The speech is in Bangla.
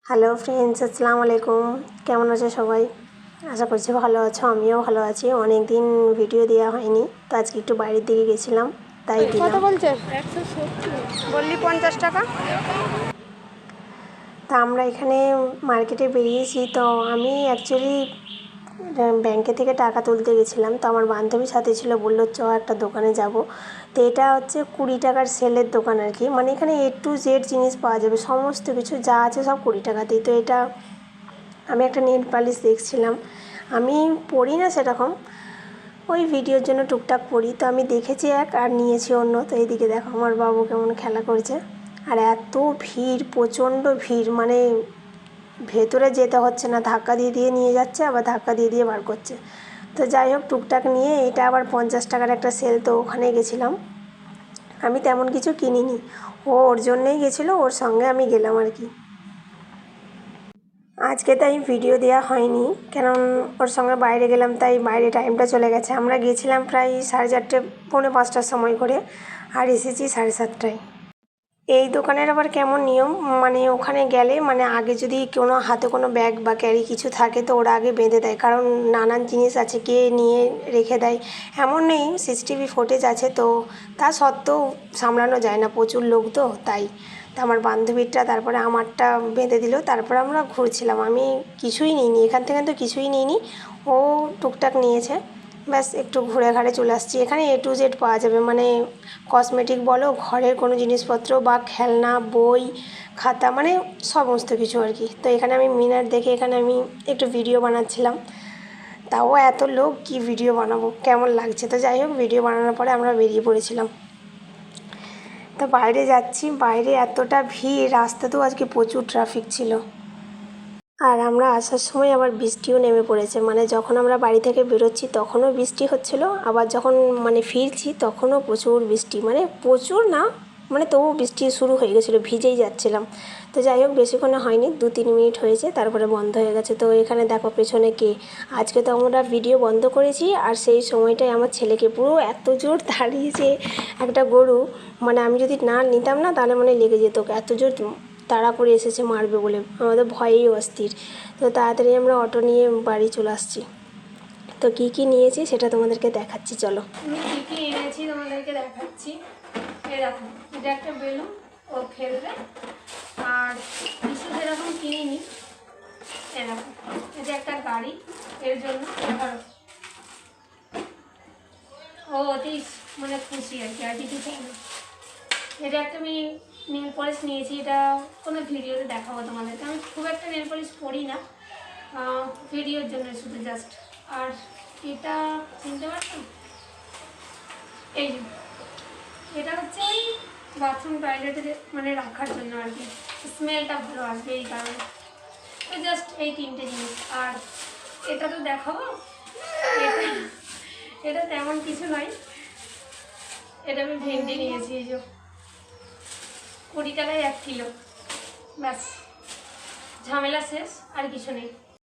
হ্যালো ফ্রেন্ডস, আসসালামু আলাইকুম। কেমন আছো সবাই? আশা করছি ভালো আছো। আমিও ভালো আছি। অনেক দিন ভিডিও দেওয়া হয়নি, তো আজকে একটু বাইরের দিকে গেছিলাম, তাই দিলাম। কত বলছে? 170 বললি 50 টাকা। তা আমরা এখানে মার্কেটে বেরিয়েছি। তো আমি অ্যাকচুয়ালি ব্যাংকে থেকে টাকা তুলতে গেছিলাম। তো আমার বান্ধবীর সাথে ছিল, বললো চ একটা দোকানে যাব। তো এটা হচ্ছে 20 টাকার সেলের দোকান আর কি। মানে এখানে A to Z জিনিস পাওয়া যাবে, সমস্ত কিছু যা আছে সব 20 টাকাতেই। তো এটা আমি একটা নেল পালিশ দেখছিলাম। আমি পড়ি না সেরকম, ওই ভিডিওর জন্য টুকটাক পড়ি। তো আমি দেখেছি এক আর নিয়েছি অন্য। তো এইদিকে দেখো আমার বাবু কেমন খেলা করছে। আর এত ভিড়, প্রচণ্ড ভিড়, মানে ভেতরে যেতে হচ্ছে না, ধাক্কা দিয়ে দিয়ে নিয়ে যাচ্ছে, আবার ধাক্কা দিয়ে দিয়ে বার করছে। তো যাই হোক, টুকটাক নিয়ে এটা আবার 50 টাকার একটা সেল, তো ওখানে গেছিলাম। আমি তেমন কিছু কিনিনি, ওর জন্যেই গেছিলো, ওর সঙ্গে আমি গেলাম আর কি। আজকে তাই ভিডিও দেওয়া হয়নি, কারণ ওর সঙ্গে বাইরে গেলাম, তাই বাইরে টাইমটা চলে গেছে। আমরা গিয়েছিলাম প্রায় 4:30 পৌনে 5টার সময় করে, আর এসেছি 7:30টায়। এই দোকানের আবার কেমন নিয়ম, মানে ওখানে গেলে মানে আগে যদি কোনো হাতে কোনো ব্যাগ বা ক্যারি কিছু থাকে, তো ওরা আগে বেঁধে দেয়, কারণ নানান জিনিস আছে, কে নিয়ে রেখে দেয় এমন নেই। CCTV ফুটেজ আছে, তো তা সত্ত্বেও সামলানো যায় না, প্রচুর লোক তো তাই। তো আমার বান্ধবীরটা, তারপরে আমারটা বেঁধে দিল। তারপরে আমরা ঘুরছিলাম, আমি কিছুই নিইনি এখান থেকে, তো কিছুই নিইনি। ও টুকটাক নিয়েছে, ব্যাস একটু ঘুরে ঘাড়ে চলে আসছি। এখানে A to Z পাওয়া যাবে, মানে কসমেটিক বলো, ঘরের কোনো জিনিসপত্র বা খেলনা, বই, খাতা, মানে সমস্ত কিছু আর কি। তো এখানে আমি মিনার দেখে এখানে আমি একটু ভিডিও বানাচ্ছিলাম। তাও এত লোক, কি ভিডিও বানাবো, কেমন লাগছে। তো যাই হোক, ভিডিও বানানোর পরে আমরা বেরিয়ে পড়েছিলাম। তো বাইরে যাচ্ছি, বাইরে এতটা ভিড়, রাস্তাতেও আজকে প্রচুর ট্রাফিক ছিল। আর আমরা আসার সময় আবার বৃষ্টিও নেমে পড়েছে, মানে যখন আমরা বাড়ি থেকে বেরোচ্ছি তখনও বৃষ্টি হচ্ছিলো, আবার যখন মানে ফিরছি তখনও প্রচুর বৃষ্টি, মানে প্রচুর না, মানে তবু বৃষ্টি শুরু হয়ে গেছিলো, ভিজেই যাচ্ছিলাম। তো যাই হোক, বেশিক্ষণে হয়নি, 2-3 মিনিট হয়েছে, তারপরে বন্ধ হয়ে গেছে। তো এখানে দেখো পেছনে কে, আজকে তো আমরা ভিডিও বন্ধ করেছি, আর সেই সময়টায় আমার ছেলেকে পুরো এত জোর দাঁড়িয়েছে একটা গরু, মানে আমি যদি না নিতাম না তাহলে মানে লেগে যেত, এত জোর তাড়া করে এসেছে মারবে বলে, আমাদের ভয়েই অস্থির। তো তাড়াতাড়ি আমরা অটো নিয়ে বাড়ি চলে আসছি। তো কী কী নিয়েছি সেটা তোমাদেরকে দেখাচ্ছি, চলো। আমি কী কী এনেছি তোমাদেরকে দেখাচ্ছি। এই দেখো, এটা একটা বেলুন, ও খেলবে। আর কিছু সেরকম কিনিনি। এই দেখো, এটা একটা গাড়ি, এর জন্য ধরো ও অতি মানে খুশি আর কি, আর কিছু চাই না। এটা একটা আমি নেল পলিশ নিয়েছি, এটা কোনো ভিডিওতে দেখাবো তোমাদেরকে। আমি খুব একটা নেল পলিশ পরি না, ভিডিওর জন্য শুধু জাস্ট। আর এটা চিনতে পারছো, এই যে এটা হচ্ছে ওই বাথরুম টয়লেটে মানে রাখার জন্য আর কি, স্মেলটা ভালো আসবে এই কারণে। তো জাস্ট এই 3টে জিনিস। আর এটা তো দেখাবো, এটা এটা তেমন কিছু নয়। এটা আমি ভেন্ডি নিয়েছি, এই যে 20 টাকায় 1 কিলো, ব্যাস ঝামেলা শেষ, আর কিছু নেই।